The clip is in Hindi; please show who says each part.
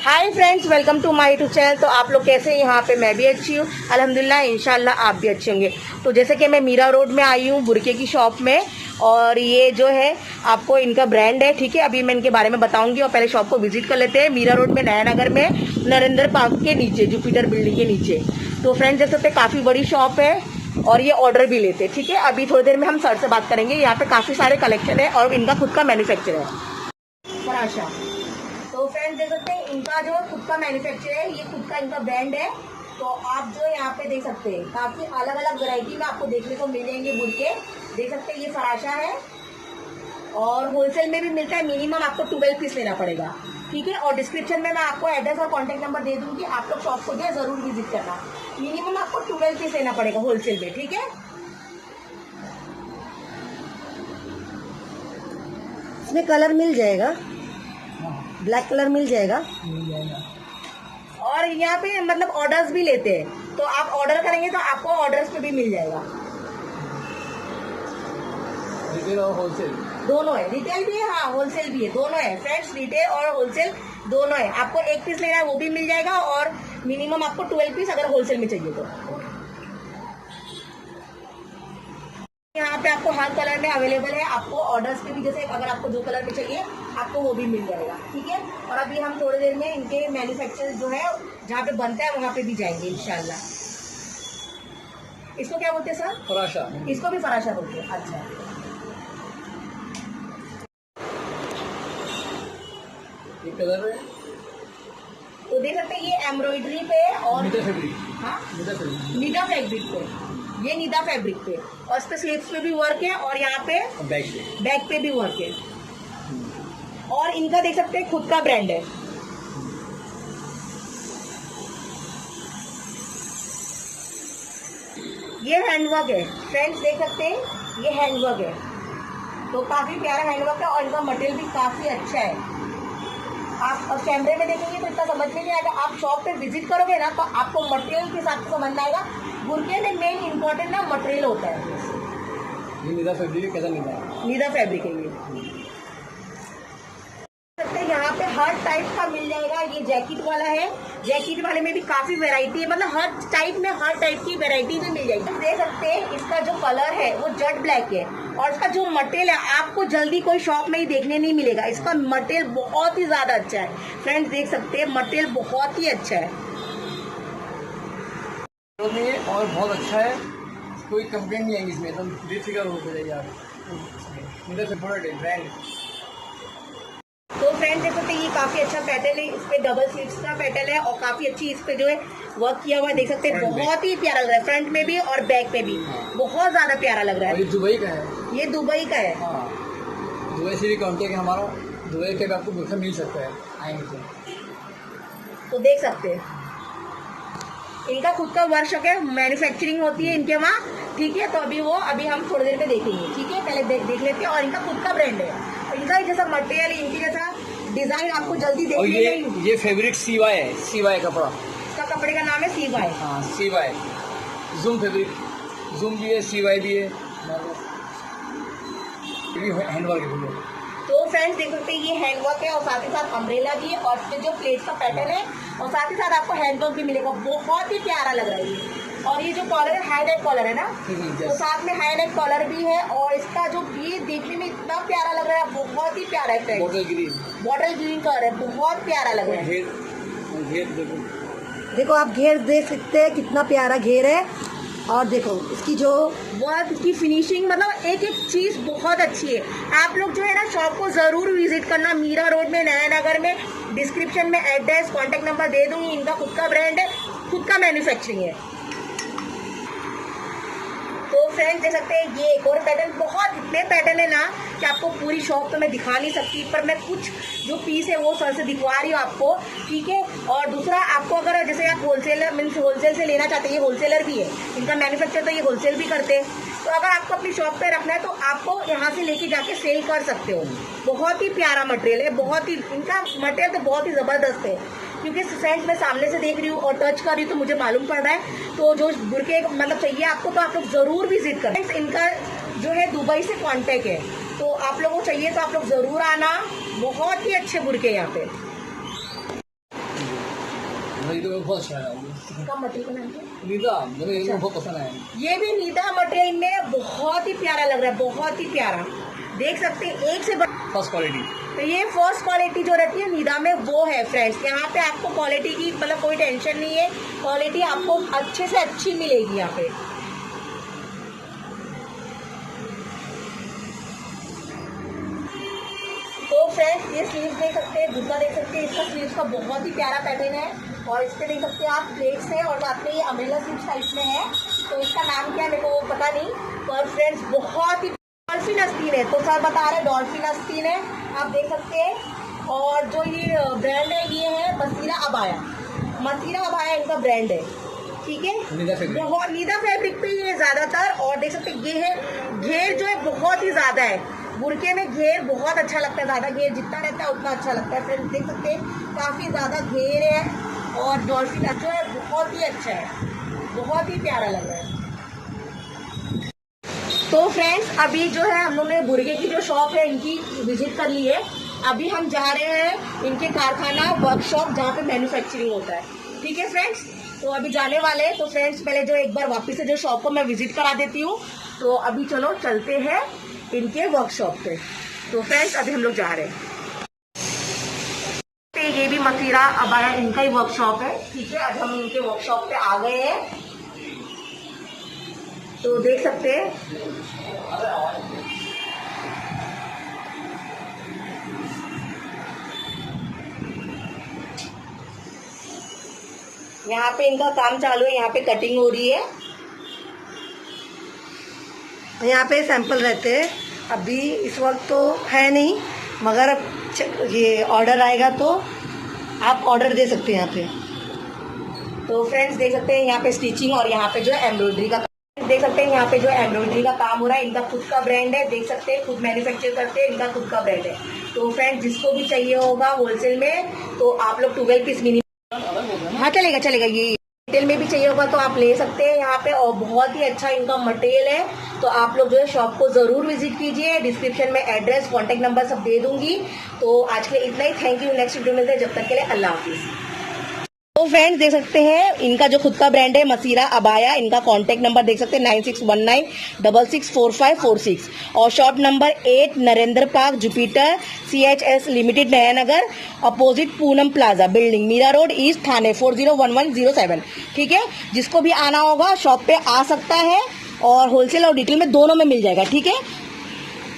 Speaker 1: Hi friends, welcome to my YouTube channel. तो आप लोग कैसे हैं? यहाँ पे मैं भी अच्छी हूँ अल्हम्दुलिल्लाह, इंशाल्लाह आप भी अच्छे होंगे। तो जैसे कि मैं मीरा रोड में आई हूँ बुरके की शॉप में, और ये जो है आपको इनका ब्रांड है, ठीक है। अभी मैं इनके बारे में बताऊंगी और पहले शॉप को विजिट कर लेते हैं। मीरा रोड में नया नगर में नरेंद्र पार्क के नीचे, जुपिटर बिल्डिंग के नीचे। तो फ्रेंड्स देख सकते हैं काफ़ी बड़ी शॉप है और ये ऑर्डर भी लेते हैं, ठीक है। अभी थोड़ी देर में हम सर से बात करेंगे। यहाँ पे काफ़ी सारे कलेक्शन है और इनका खुद का मैन्युफैक्चर है फराशा। तो फ्रेंड्स देख सकते हैं इनका जो खुद का मैन्युफैक्चर है, ये खुद का इनका ब्रांड है। तो आप जो यहाँ पे देख सकते हैं काफी अलग अलग वैरायटी में आपको देखने को मिल जाएंगे बुरके। देख सकते हैं ये फराशा है और होलसेल में भी मिलता है। मिनिमम आपको 12 पीस लेना पड़ेगा, ठीक है। और डिस्क्रिप्शन में मैं आपको एड्रेस और कॉन्टेक्ट नंबर दे दूंगी, आप लोग शॉप को जो है जरूर विजिट करना। मिनिमम आपको 12 पीस लेना पड़ेगा होलसेल में, ठीक है। इसमें कलर मिल जाएगा, ब्लैक कलर मिल जाएगा। और यहाँ पे मतलब ऑर्डर्स भी लेते हैं, तो आप ऑर्डर करेंगे तो आपको ऑर्डर्स पे भी मिल जाएगा।
Speaker 2: रिटेल और होलसेल
Speaker 1: दोनों है, रिटेल भी है, हाँ होलसेल भी है, दोनों है फ्रेंड्स। रिटेल और होलसेल दोनों है। आपको 1 पीस लेना है वो भी मिल जाएगा, और मिनिमम आपको 12 पीस अगर होलसेल में चाहिए तो। यहाँ पे आपको हर कलर में अवेलेबल है। आपको ऑर्डर्स पे भी, जैसे अगर आपको जो कलर में चाहिए आपको वो भी मिल जाएगा, ठीक है। और अभी हम थोड़ी देर में इनके मैन्युफैक्चर जो है जहाँ पे बनता है वहाँ पे भी जाएंगे इंशाल्लाह। इसको क्या बोलते हैं सर?
Speaker 2: फराशा।
Speaker 1: इसको भी फराशा बोलते हैं, अच्छा।
Speaker 2: ये कलर है,
Speaker 1: तो देख सकते हैं ये एम्ब्रॉयडरी पे और
Speaker 2: निदा फैब्रिक।
Speaker 1: हाँ
Speaker 2: निदा फैब्रिक,
Speaker 1: निदा फैब्रिक पे, ये निदा फैब्रिक पे, और इस पे स्लीव्स पे भी वर्क है और यहाँ पे बैक पे भी वर्क है। और इनका देख सकते हैं खुद का ब्रांड है। ये हैंडवर्क है फ्रेंड्स, देख सकते हैं ये हैंडवर्क है। तो काफी प्यारा हैंडवर्क है और इनका मटेरियल भी काफी अच्छा है। आप और कैमरे में देखेंगे तो इतना समझ में नहीं आएगा, आप शॉप पे विजिट करोगे ना तो आपको मटेरियल के हिसाब से समझ में आएगा। बुरके में मेन इम्पोर्टेंट ना मटेरियल होता है।
Speaker 2: ये निदा फैब्रिक है, कैसा निदा
Speaker 1: फैब्रिक है ये। यहाँ पे हर टाइप का मिल जाएगा। ये जैकेट वाला है, जैकेट वाले में भी काफी वैरायटी है, मतलब हर टाइप में हर टाइप की वैरायटी में मिल जाएगी। देख सकते हैं इसका जो कलर है वो जेट ब्लैक है, और इसका जो मटेरियल है आपको जल्दी कोई शॉप में ही देखने नहीं मिलेगा। इसका मटेरियल बहुत ही ज्यादा अच्छा है फ्रेंड्स, देख सकते हैं मटेरियल बहुत ही अच्छा है
Speaker 2: और बहुत अच्छा है, कोई कंप्लेंट नहीं आएगी इसमें, एकदम बेफिक्र हो जाएगी आप। निदा फैब्रिक है ब्रांड।
Speaker 1: तो फ्रेंड्स देख सकते हैं ये काफी अच्छा पैटर्न है, इस पे डबल स्लीव्स का पैटर्न है और काफी अच्छी इस पे जो है वर्क किया हुआ है। देख सकते हैं बहुत ही प्यारा लग रहा है, फ्रंट में भी और बैक पे भी बहुत ज्यादा प्यारा लग रहा है।
Speaker 2: ये दुबई का है,
Speaker 1: ये दुबई का है।
Speaker 2: हाँ, दुबई से भी कांटेक्ट है हमारा, दुबई के भी आपको बुरका मिल सकता है आएंगे
Speaker 1: तो देख सकते हैं इनका खुद का वर्कशॉप है, मैन्युफैक्चरिंग होती है इनके वहाँ, ठीक है। तो अभी हम थोड़ी देर में देखेंगे, ठीक है। पहले देख लेते हैं। और इनका खुद का ब्रांड है, इनका जैसा मटेरियल, इनकी जैसा डिजाइन आपको जल्दी देखने
Speaker 2: ये फैब्रिक सीवाई है, सीवाई कपड़ा,
Speaker 1: इसका कपड़े का नाम है सीवाई।
Speaker 2: हाँ सीवाई, जूम फैब्रिक, जूम भी है, सीवाई भी है, हैंडवर्क है।
Speaker 1: तो फ्रेंड्स देख सकते हैं ये हैंडवर्क है और साथ ही साथ अम्ब्रेला भी है, और इसमें जो प्लेट का पैटर्न है और साथ ही साथ आपको हैंडवर्क भी मिलेगा। बहुत ही प्यारा लग रहा है ये। और ये जो कॉलर है हाई नेक कॉलर है ना, तो साथ में हाई नेक कॉलर भी है, और इसका जो ये देखने में इतना प्यारा लग रहा है, बहुत ही प्यारा है। बॉटल ग्रीन कलर है, बहुत प्यारा लग रहा है। देखो आप घेर देख सकते हैं कितना प्यारा घेर है, और देखो इसकी जो वर्क, इसकी फिनिशिंग, मतलब एक एक चीज बहुत अच्छी है। आप लोग जो है ना शॉप को जरूर विजिट करना, मीरा रोड में नया नगर में। डिस्क्रिप्शन में एड्रेस कॉन्टेक्ट नंबर दे दूंगी। इनका खुद का ब्रांड है, खुद का मैन्युफैक्चरिंग है। तो फ्रेंड्स देख सकते हैं ये एक और पैटर्न, बहुत इतने पैटर्न है ना कि आपको पूरी शॉप तो मैं दिखा नहीं सकती, पर मैं कुछ जो पीस है वो सर से दिखवा रही हूँ आपको, ठीक है। और दूसरा आपको अगर जैसे आप होलसेलर मीन्स होलसेल से लेना चाहते हैं, ये होलसेलर भी है, इनका मैन्युफैक्चर तो ये होलसेल भी करते हैं। तो अगर आपको अपनी शॉप पे रखना है तो आपको यहाँ से लेके जाके सेल कर सकते हो। बहुत ही प्यारा मटेरियल है, बहुत ही इनका मटेरियल तो बहुत ही जबरदस्त है, क्योंकि फ्रेंड्स मैं सामने से देख रही हूँ और टच कर रही हूँ तो मुझे मालूम पड़ रहा है। तो जो बुरके मतलब चाहिए आपको तो आप लोग जरूर विजिट करें। इनका जो है दुबई से कांटेक्ट है, तो आप लोगों को चाहिए तो आप लोग जरूर आना। बहुत ही अच्छे बुरके यहाँ पे।
Speaker 2: बहुत अच्छा है आपको।
Speaker 1: इसका मटेरियल का नाम क्या है?
Speaker 2: नीदा मुझे बहुत पसंद आया।
Speaker 1: ये भी नीदा मटेरियल में बहुत ही प्यारा लग रहा है, बहुत ही प्यारा, देख सकते हैं एक से
Speaker 2: फर्स्ट क्वालिटी।
Speaker 1: तो ये फर्स्ट क्वालिटी जो रहती है नीदा में वो है फ्रेंड्स। यहाँ पे आपको क्वालिटी की मतलब कोई टेंशन नहीं है, क्वालिटी आपको अच्छे से अच्छी मिलेगी यहाँ पे। तो फ्रेंड्स ये स्लीव्स देख सकते हैं, बुर्का देख सकते हैं, इसका स्लीव्स का बहुत ही प्यारा पैटर्न है और इस पे देख सकते हैं आप प्लेट्स है और साथ में ये अम्ब्रेला स्लीव्स टाइप में है। तो इसका नाम क्या है मेरे को पता नहीं, पर फ्रेंड्स बहुत ही डॉल्फिन आस्तीन है, तो सर बता रहे डॉल्फिन आस्तीन है, आप देख सकते हैं। और जो ये ब्रांड है ये है मसीरा अबाया, मसीरा अबाया इनका ब्रांड है, ठीक है। बहुत नीदा फैब्रिक पे ये ज्यादातर, और देख सकते हैं ये है घेर जो है बहुत ही ज्यादा है, बुरके में घेर बहुत अच्छा लगता है, ज्यादा घेर जितना रहता है उतना अच्छा लगता है। फ्रेंड्स देख सकते हैं काफी ज्यादा घेर है और डॉल्फिन जो है बहुत ही अच्छा है, बहुत ही प्यारा लग रहा है। तो फ्रेंड्स अभी जो है हम लोग ने बुर्के की जो शॉप है इनकी विजिट कर ली है। अभी हम जा रहे हैं इनके कारखाना वर्कशॉप जहाँ पे मैन्युफैक्चरिंग होता है, ठीक है फ्रेंड्स। तो अभी जाने वाले हैं, तो फ्रेंड्स पहले जो एक बार वापस से जो शॉप को मैं विजिट करा देती हूँ। तो अभी चलो चलते हैं इनके वर्कशॉप पे। तो फ्रेंड्स अभी हम लोग जा रहे हैं। ये भी मसीरा अबाया इनका ही वर्कशॉप है, ठीक है। आज हम इनके वर्कशॉप पे आ गए हैं, तो देख सकते हैं यहाँ पे इनका काम चालू है, यहाँ पे कटिंग हो रही है, यहाँ पे सैंपल रहते हैं। अभी इस वक्त तो है नहीं, मगर अब ये ऑर्डर आएगा तो आप ऑर्डर दे सकते हैं यहाँ पे। तो फ्रेंड्स देख सकते हैं यहाँ पे स्टिचिंग और यहाँ पे जो है एम्ब्रॉयडरी का देख सकते हैं, यहाँ पे जो एम्ब्रॉयडरी का काम हो रहा है, इनका खुद का ब्रांड है, देख सकते हैं खुद मैन्युफैक्चर करते हैं, इनका खुद का ब्रांड है। तो फ्रेंड्स जिसको भी चाहिए होगा होलसेल में तो आप लोग 12 पीस मिनिमम, हाँ चलेगा चलेगा, ये रिटेल में भी चाहिए होगा तो आप ले सकते हैं यहाँ पे, और बहुत ही अच्छा इनका मटेरियल है। तो आप लोग जो है शॉप को जरूर विजिट कीजिए, डिस्क्रिप्शन में एड्रेस कॉन्टेक्ट नंबर सब दे दूंगी। तो आज के लिए इतना ही, थैंक यू, नेक्स्ट वीडियो मिलते हैं, जब तक के लिए अल्लाह हाफिज। तो फ्रेंड्स देख सकते हैं इनका जो खुद का ब्रांड है मसीरा अबाया, इनका कॉन्टेक्ट नंबर देख सकते हैं 9619664546 और shop number 8 Narendra park Jupiter CHS limited Nayanagar opposite Poonam plaza building Mira road east Thane 401107, ठीक है। जिसको भी आना होगा शॉप पे आ सकता है और होलसेल और रिटेल में दोनों में मिल जाएगा, ठीक है।